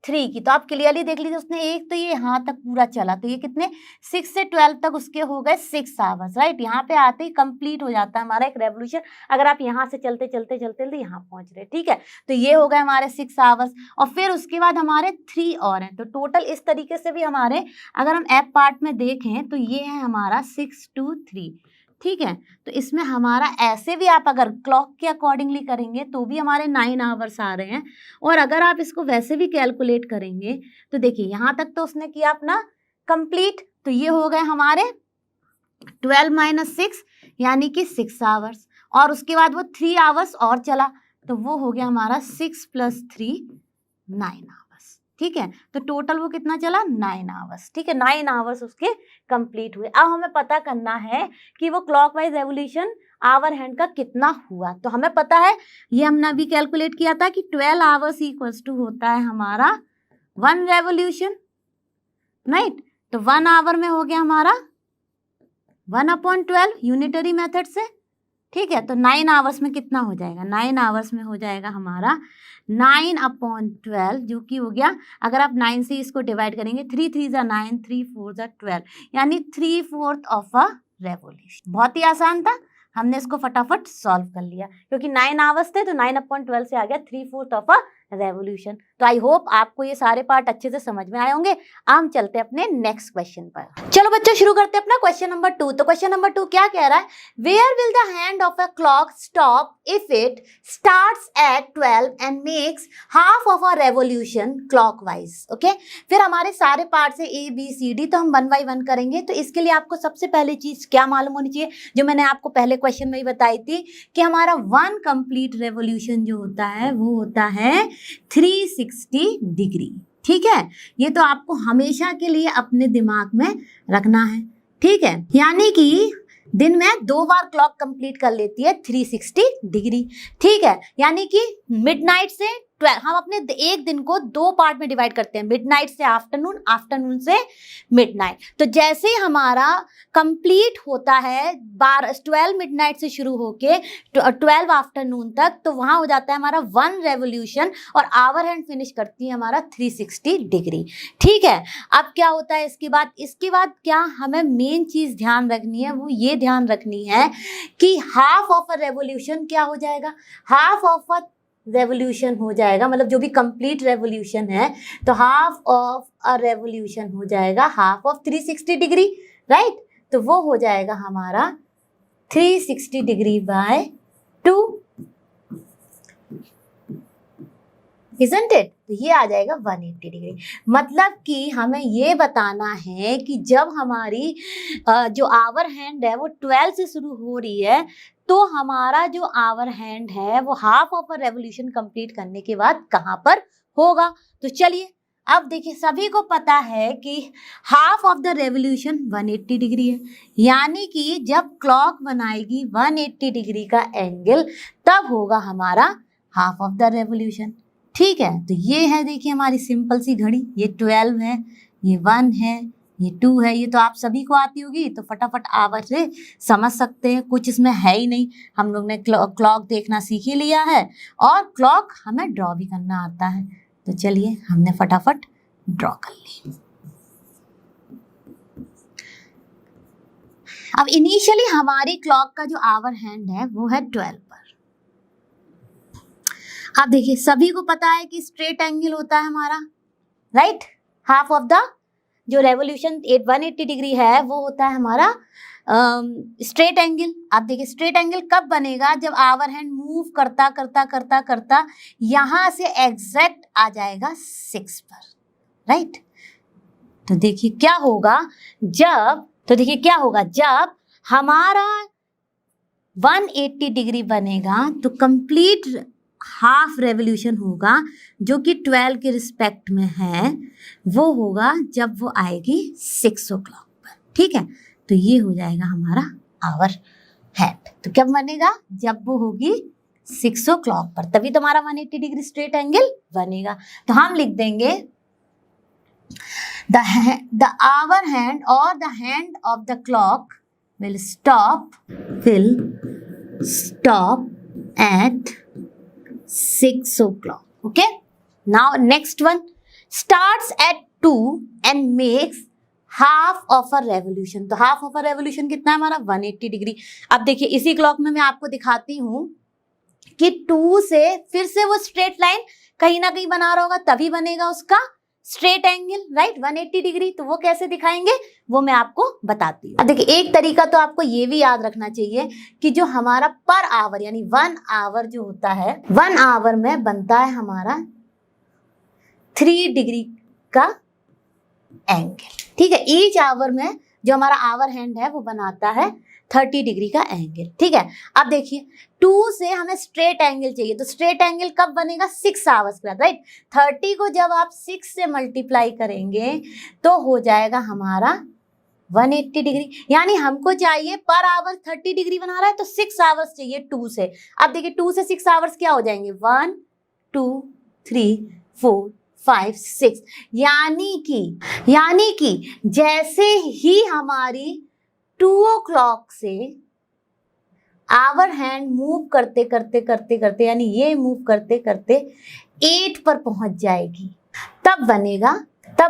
3 की तो आप क्लियरली देख लीजिए, उसने एक तो ये यहाँ तक पूरा चला, तो ये कितने 6 से 12 तक उसके हो गए 6 आवर्स, राइट। यहाँ पे आते ही कंप्लीट हो जाता है हमारा एक रेवोल्यूशन। अगर आप यहाँ से चलते चलते यहाँ पहुँच रहे, ठीक है। तो ये हो गए हमारे 6 आवर्स और फिर उसके बाद हमारे 3 और हैं। तो टोटल इस तरीके से भी हमारे, अगर हम एफ पार्ट में देखें तो ये है हमारा 6 to 3, ठीक है। तो इसमें हमारा ऐसे भी आप अगर क्लॉक के अकॉर्डिंगली करेंगे तो भी हमारे 9 आवर्स आ रहे हैं, और अगर आप इसको वैसे भी कैलकुलेट करेंगे तो देखिए यहाँ तक तो उसने किया अपना कंप्लीट, तो ये हो गए हमारे 12 - 6 यानी कि 6 आवर्स, और उसके बाद वो 3 आवर्स और चला, तो वो हो गया हमारा 6 + 3 9 आवर्स, ठीक है। तो टोटल वो कितना चला 9 आवर्स, ठीक है। 9 आवर्स उसके कंप्लीट हुए। अब हमें पता करना है कि वो क्लॉकवाइज रेवोल्यूशन आवर हैंड का कितना हुआ। तो हमें पता है, ये हमने अभी कैलकुलेट किया था कि 12 आवर्स इक्वल्स टू होता है हमारा 1 रेवोल्यूशन, राइट। तो 1 आवर में हो गया हमारा 1/12 यूनिटरी मेथड से, ठीक है। तो 9 आवर्स में कितना हो जाएगा, 9 आवर्स में हो जाएगा हमारा 9/12, जो कि हो गया, अगर आप 9 से इसको डिवाइड करेंगे, 3 3 = 9, 3 4 = 12, यानी 3/4 ऑफ अ रेवोल्यूशन। बहुत ही आसान था, हमने इसको फटाफट सॉल्व कर लिया, क्योंकि 9 आवर्स थे तो 9/12 से आ गया 3/4 ऑफ अ रेवोल्यूशन। तो आई होप आपको ये सारे पार्ट अच्छे से समझ में आए होंगे। अब हम चलते हैं अपने नेक्स्ट क्वेश्चन पर। चलो बच्चों शुरू करते हैं अपना क्वेश्चन नंबर 2। तो क्वेश्चन नंबर 2 क्या कह रहा है, where will the hand of a clock stop if it starts at 12 and makes half of a revolution clockwise. Okay, फिर हमारे सारे पार्ट से ABCD, तो हम 1 बाय 1 करेंगे। तो इसके लिए आपको सबसे पहले चीज क्या मालूम होनी चाहिए, जो मैंने आपको पहले क्वेश्चन में ही बताई थी, कि हमारा 1 कंप्लीट रेवोल्यूशन जो होता है वो होता है 360 डिग्री, ठीक है। ये तो आपको हमेशा के लिए अपने दिमाग में रखना है, ठीक है। यानी कि दिन में 2 बार क्लॉक कंप्लीट कर लेती है 360 डिग्री, ठीक है। यानी कि मिडनाइट से 12, हम अपने एक दिन को 2 पार्ट में डिवाइड करते हैं, मिडनाइट से आफ्टरनून, आफ्टरनून से मिडनाइट। तो जैसे ही हमारा कंप्लीट होता है 12 मिडनाइट से शुरू होके 12 आफ्टरनून तक, तो वहां हो जाता है हमारा 1 रेवोल्यूशन, और आवर हैंड फिनिश करती है हमारा 360 डिग्री, ठीक है। अब क्या होता है इसके बाद क्या हमें मेन चीज ध्यान रखनी है, वो ये ध्यान रखनी है कि हाफ ऑफ अ रेवोल्यूशन क्या हो जाएगा, हाफ ऑफ अ रेवोल्यूशन हो जाएगा, मतलब जो भी कंप्लीट रेवोल्यूशन है, तो हाफ ऑफ अ रेवोल्यूशन हो जाएगा हाफ ऑफ 360 डिग्री, राइट। तो वो हो जाएगा हमारा 360 डिग्री बाय 2, isn't it? तो ये आ जाएगा 180 डिग्री। मतलब कि हमें ये बताना है कि जब हमारी जो आवर हैंड है वो 12 से शुरू हो रही है, तो हमारा जो आवर हैंड है वो half of a revolution complete करने के बाद कहाँ पर होगा। तो चलिए अब देखिए, सभी को पता है कि half of the revolution 180 degree है, यानी कि जब क्लॉक बनाएगी 180 डिग्री का एंगल, तब होगा हमारा हाफ ऑफ द रेवोल्यूशन, ठीक है। तो ये है, देखिए हमारी सिंपल सी घड़ी, ये 12 है, ये 1 है, ये 2 है, ये तो आप सभी को आती होगी, तो फटाफट आवर से समझ सकते हैं, कुछ इसमें है ही नहीं। हम लोग ने क्लॉक देखना सीख ही लिया है, और क्लॉक हमें ड्रॉ भी करना आता है। तो चलिए हमने फटाफट ड्रॉ कर ली। अब इनिशियली हमारी क्लॉक का जो आवर हैंड है वो है 12 पर। अब देखिए, सभी को पता है कि स्ट्रेट एंगल होता है हमारा, राइट। हाफ ऑफ द जो रेवोल्यूशन 180 डिग्री है वो होता है हमारा स्ट्रेट एंगल। आप देखिए, स्ट्रेट एंगल कब बनेगा, जब आवर हैंड मूव करता करता करता करता यहां से एग्जैक्ट आ जाएगा 6 पर, राइट। तो देखिए क्या होगा जब हमारा 180 डिग्री बनेगा, तो कंप्लीट हाफ रेवोल्यूशन होगा, जो कि 12 के रिस्पेक्ट में है, वो होगा जब वो आएगी 6 o'clock पर, ठीक है। तो ये हो जाएगा हमारा आवर हैंड। तो कब बनेगा, जब वो होगी 6 o'clock पर, तभी तुम्हारा 180 डिग्री स्ट्रेट एंगल बनेगा। तो हम लिख देंगे the hour hand or the hand of the clock will stop at 6 o'clock. Okay, now next one, starts at 2 and makes half of a revolution. तो हाफ ऑफ अ रेवोल्यूशन कितना है हमारा 180 degree. अब देखिए, इसी क्लॉक में मैं आपको दिखाती हूँ कि 2 से फिर से वो स्ट्रेट लाइन कहीं ना कहीं बना रहा होगा, तभी बनेगा उसका स्ट्रेट एंगल, राइट, 180 डिग्री। तो वो कैसे दिखाएंगे, वो मैं आपको बताती हूँ। अब देखिए एक तरीका तो आपको ये भी याद रखना चाहिए कि जो हमारा पर आवर यानी 1 आवर जो होता है 1 आवर में बनता है हमारा 3 डिग्री का एंगल। ठीक है, ईच आवर में जो हमारा आवर हैंड है वो बनाता है 30 डिग्री का एंगल। ठीक है, अब देखिए 2 से हमें स्ट्रेट एंगल चाहिए, तो स्ट्रेट एंगल कब बनेगा 6 आवर्स के बाद, राइट। 30 को जब आप 6 से मल्टीप्लाई करेंगे तो हो जाएगा हमारा 180 डिग्री, यानी हमको चाहिए पर आवर 30 डिग्री बना रहा है तो 6 आवर्स चाहिए 2 से। अब देखिए 2 से 6 आवर्स क्या हो जाएंगे 1 2 3 4 5 6, यानी कि जैसे ही हमारी 2 o'clock से आवर हैंड मूव करते करते यानी ये मूव करते करते 8 पर पहुंच जाएगी, तब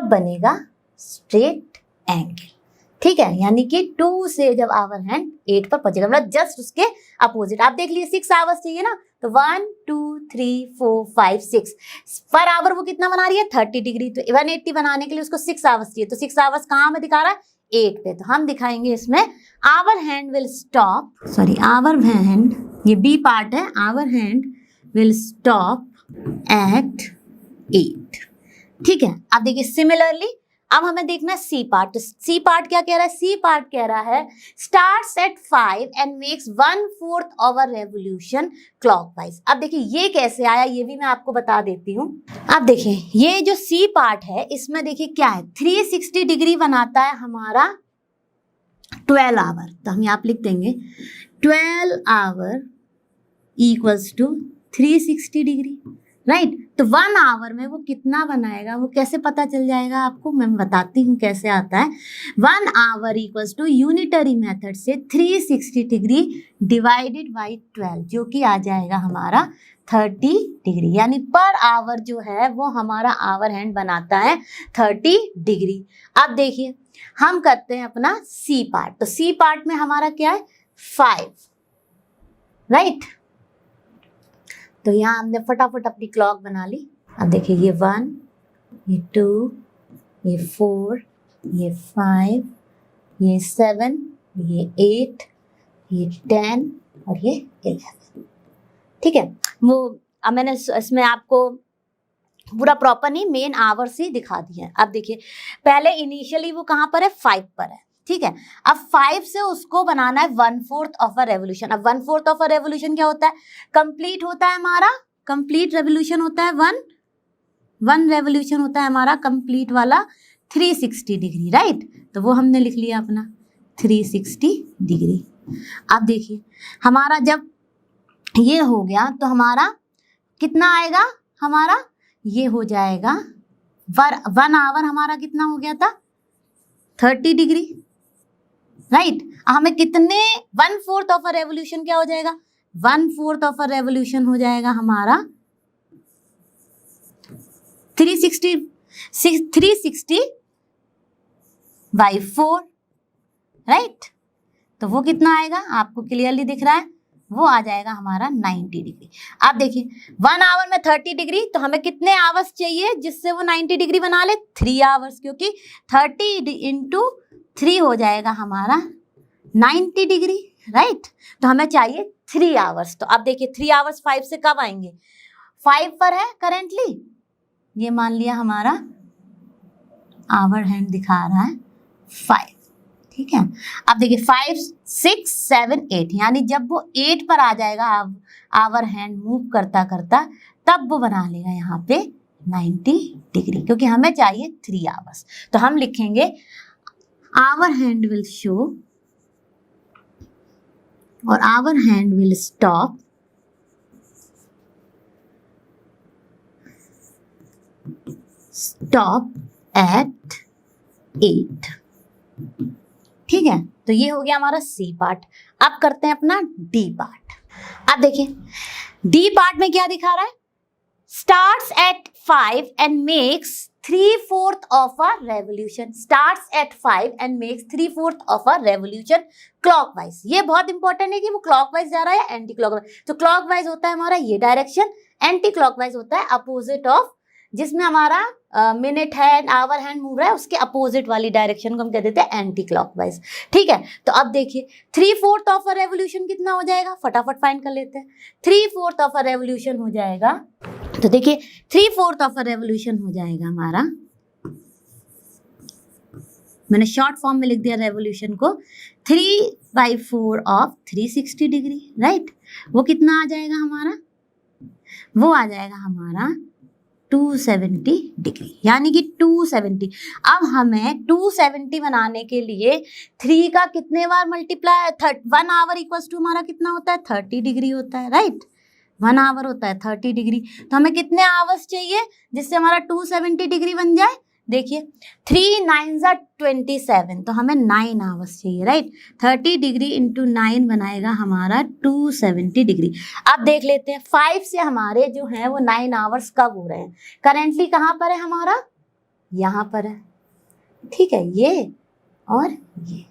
बनेगा स्ट्रेट एंगल। ठीक है, यानी कि 2 से जब आवर हैंड 8 पर पहुंचेगा, मतलब जस्ट उसके अपोजिट। आप देख लीजिए 6 आवर्स चाहिए ना, तो 1 2 3 4 5 6 पर आवर वो कितना बना रही है 30 डिग्री, तो 180 बनाने के लिए उसको 6 आवर्स चाहिए, तो 6 आवर्स कहाँ में दिखा रहा है 8 पे, तो हम दिखाएंगे इसमें hour hand will stop, hour hand, ये बी पार्ट है, hour hand will stop at 8। ठीक है, अब देखिए सिमिलरली अब हमें देखना है सी पार्ट। तो सी पार्ट क्या कह रहा है, सी पार्ट कह रहा है starts at 5 and makes 1/4 of a revolution clockwise. अब देखिए ये कैसे आया ये भी मैं आपको बता देती हूँ। अब देखिए ये जो सी पार्ट है इसमें देखिए क्या है 360 डिग्री बनाता है हमारा 12 आवर, तो हम यहाँ पे लिख देंगे 12 hour equals to 360 degree, right. तो 1 आवर में वो कितना बनाएगा वो कैसे पता चल जाएगा आपको, मैं बताती हूँ कैसे आता है। 1 hour equals to unitary method से 360 डिग्री डिवाइडेड बाई 12, जो कि आ जाएगा हमारा 30 डिग्री, यानी पर आवर जो है वो हमारा आवर हैंड बनाता है 30 डिग्री। अब देखिए हम करते हैं अपना सी पार्ट, तो सी पार्ट में हमारा क्या है 5, राइट। तो यहाँ हमने फटाफट अपनी क्लॉक बना ली। अब देखिए ये 1, ये 2, ये 4, ये 5, ये 7, ये 8, ये 10 और ये 11। ठीक है, वो अब मैंने इसमें आपको पूरा प्रॉपर नहीं मेन आवर्स ही दिखा दिया है। अब देखिए पहले इनिशियली वो कहाँ पर है 5 पर है, ठीक है। अब 5 से उसको बनाना है 1/4 ऑफ अ रेवोल्यूशन। अब 1/4 ऑफ अ रेवोल्यूशन क्या होता है, कंप्लीट होता है हमारा, कंप्लीट रेवोल्यूशन होता है 1 रेवोल्यूशन होता है हमारा कंप्लीट वाला 360 डिग्री, राइट। तो वो हमने लिख लिया अपना 360 डिग्री। अब देखिए हमारा जब ये हो गया तो हमारा कितना आएगा, हमारा ये हो जाएगा 1 आवर हमारा कितना हो गया था 30 डिग्री, राइट। हमें कितने 1/4 ऑफ अ रेवोल्यूशन क्या हो जाएगा, 1/4 ऑफ अ रेवोल्यूशन हो जाएगा हमारा 360 बाई 4, राइट। तो वो कितना आएगा आपको क्लियरली दिख रहा है, वो आ जाएगा हमारा 90 डिग्री। आप देखिए 1 आवर में 30 डिग्री, तो हमें कितने आवर्स चाहिए जिससे वो 90 डिग्री बना ले, 3 आवर्स, क्योंकि 30 इंटू 3 हो जाएगा हमारा 90 डिग्री, राइट। तो हमें चाहिए 3 आवर्स। तो अब देखिए 3 आवर्स 5 से कब आएंगे, 5 पर है करेंटली, ये मान लिया हमारा आवर हैंड दिखा रहा है 5, ठीक है। अब देखिए 5 6 7 8, यानी जब वो 8 पर आ जाएगा आवर हैंड मूव करता करता, तब वो बना लेगा यहाँ पे 90 डिग्री, क्योंकि हमें चाहिए 3 आवर्स। तो हम लिखेंगे आवर हैंड विल शो और hour hand will stop at 8, ठीक है। तो ये हो गया हमारा सी पार्ट। अब करते हैं अपना डी पार्ट। अब देखिए डी पार्ट में क्या दिखा रहा है, starts at 5 and makes 3/4 of a revolution, starts at 5 and makes 3/4 of a revolution clockwise. ये बहुत इंपॉर्टेंट है कि वो क्लॉकवाइज जा रहा है या एंटी क्लॉकवाइज। तो क्लॉकवाइज होता है हमारा ये डायरेक्शन, एंटी क्लॉकवाइज होता है अपोजिट ऑफ जिसमें हमारा minute hand hour hand move रहा है, उसके अपोजिट वाली डायरेक्शन को हम कह देते हैं एंटी क्लॉकवाइज। ठीक है, तो अब देखिए 3/4 ऑफ अ रेवोल्यूशन कितना हो जाएगा, फटाफट फाइंड कर लेते हैं। 3/4 ऑफ अ रेवोल्यूशन हो जाएगा, तो देखिए 3/4 ऑफ अ रेवोल्यूशन हो जाएगा हमारा, मैंने शॉर्ट फॉर्म में लिख दिया रेवोल्यूशन को, 3/4 ऑफ 360 डिग्री, राइट। वो कितना आ जाएगा हमारा, वो आ जाएगा हमारा 270 डिग्री, यानी कि 270। अब हमें 270 बनाने के लिए 3 का कितने बार मल्टीप्लाई, 1 आवर इक्वल्स टू हमारा कितना होता है, 30 डिग्री होता है, राइट। 1 आवर होता है 30 डिग्री, तो हमें कितने आवर्स चाहिए जिससे हमारा 270 डिग्री बन जाए। देखिए 3 9 27, तो हमें 9 आवर्स चाहिए, राइट। 30 डिग्री इंटू 9 बनाएगा हमारा 270 डिग्री। अब देख लेते हैं 5 से हमारे जो है वो 9 आवर्स कब हो रहे हैं। करेंटली कहाँ पर है हमारा, यहाँ पर है, ठीक है, ये और ये।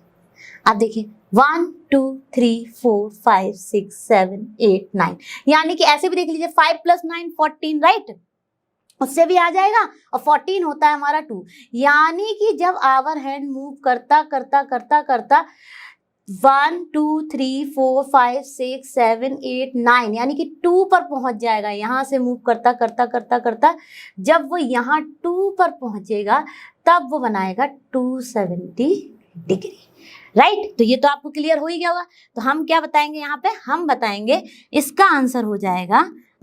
अब देखिए 1 2 3 4 5 6 7 8 9, यानी कि ऐसे भी देख लीजिए 5 + 9 14, राइट, उससे भी आ जाएगा, और 14 होता है हमारा 2, यानी कि जब आवर हैंड मूव करता करता करता करता 1 2 3 4 5 6 7 8 9, यानी कि 2 पर पहुंच जाएगा, यहाँ से मूव करता करता करता करता जब वो यहाँ 2 पर पहुंचेगा तब वो बनाएगा 270 डिग्री, राइट। तो ये तो आपको क्लियर हो ही गया होगा। तो हम क्या बताएंगे यहाँ पे, हम बताएंगे इसका आंसर हो जाएगा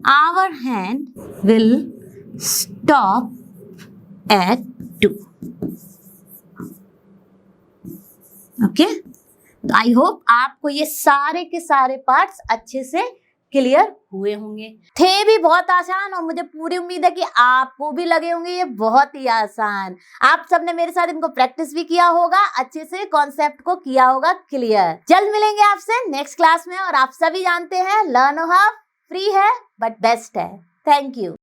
hour hand will stop at 2। Okay, तो आई होप आपको ये सारे के सारे पार्ट्स अच्छे से क्लियर हुए होंगे। थे भी बहुत आसान, और मुझे पूरी उम्मीद है कि आपको भी लगे होंगे ये बहुत ही आसान। आप सबने मेरे साथ इनको प्रैक्टिस भी किया होगा, अच्छे से कॉन्सेप्ट को किया होगा क्लियर। जल्द मिलेंगे आपसे नेक्स्ट क्लास में, और आप सभी जानते हैं लर्नो हब फ्री है बट बेस्ट है। Thank you.